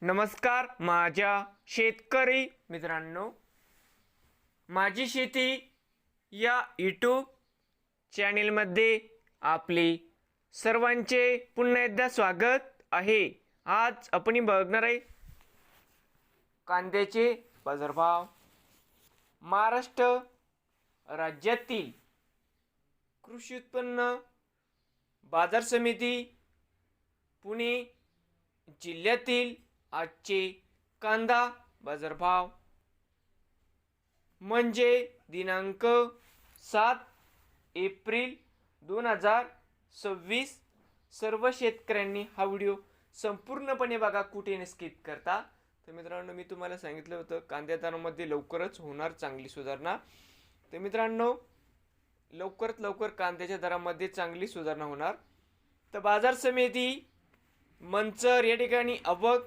नमस्कार माझ्या शेतकरी मित्रांनो, माझी शेती या यूट्यूब चॅनेलमध्ये आपले सर्वांचे पुन्हा एकदा स्वागत आहे। आज आपण बघणार आहे कांद्याचे बाजारभाव। महाराष्ट्र राज्यातील कृषी उत्पन्न बाजार समिती पुणे जिल्ह्यातील आजचे कांदा बाजारभाव म्हणजे दिनांक 7 एप्रिल 2026। सर्व शेतकऱ्यांनी हा व्हिडिओ संपूर्णपणे बघा, कुठे स्किप करता। तर मित्रांनो, मी तुम्हाला सांगितलं होतं कांद्या दरामध्ये लवकरच होणार चांगली सुधारणा। तर मित्रांनो, लवकरात लवकर कांद्याच्या दरामध्ये चांगली सुधारणा होणार। तर बाजार समिती मंचर या ठिकाणी आवक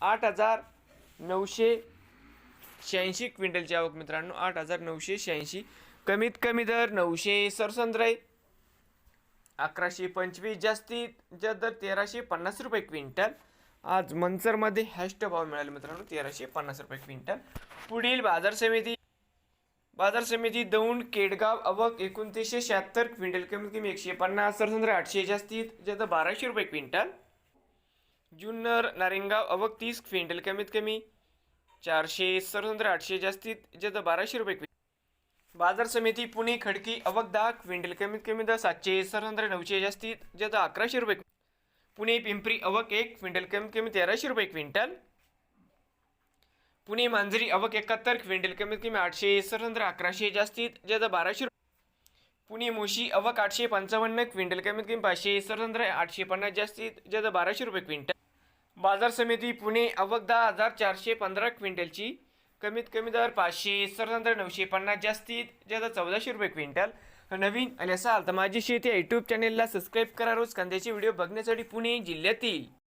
8,986 क्विंटलची आवक मित्रांनो, 8,986। कमीत कमी दर 900 सरसंद्र, 1125 जास्तीत जास्त दर 1,350 रुपये क्विंटल। आज मंचरमध्ये हॅस्ट भाव मिळाले मित्रांनो, 1,350 रुपये क्विंटल। पुढील बाजार समिती दौंड केडगाव आवक 2976 क्विंटल, कमीत कमी 150 सरसंद्र, 800 जास्तीत जास्त 1,200 रुपये क्विंटल। जुन्नर नारायणगाव आवक 30 क्विंटल, कमीत कमी 400 सरसंद्र, 800 जास्तीत जास्त 1,200 रुपये क्विंटल। बाजार समिती पुणे खडकी आवक 10 क्विंटल, कमीत कमी 700 सरसंद्र, 900 जास्तीत जास्त 1,100 रुपये। पुणे पिंपरी आवक 1 क्विंटल, कमीत कमी 1,300 रुपये क्विंटल। पुणे मांजरी आवक 71 क्विंटल, कमीत कमी 800 सरसंद्र, 1,100 जास्तीत जास्त 1,200 रुपये। पुणे मोशी आवक 855 क्विंटल, कमीत कमी 500 सरसंद्र, 850 जास्तीत जास्त 1,200 रुपये क्विंटल। बाजार समिती पुणे आवक 10,415 क्विंटलची, कमीत कमी दर 500 सरसंद्र, 950 जास्तीत जास्त 1,400 रुपये क्विंटल। नवीन आले असाल तर माझी शेती यूट्यूब चॅनेलला सबस्क्राईब करा रोज कांद्याचे व्हिडिओ बघण्यासाठी पुणे जिल्ह्यातील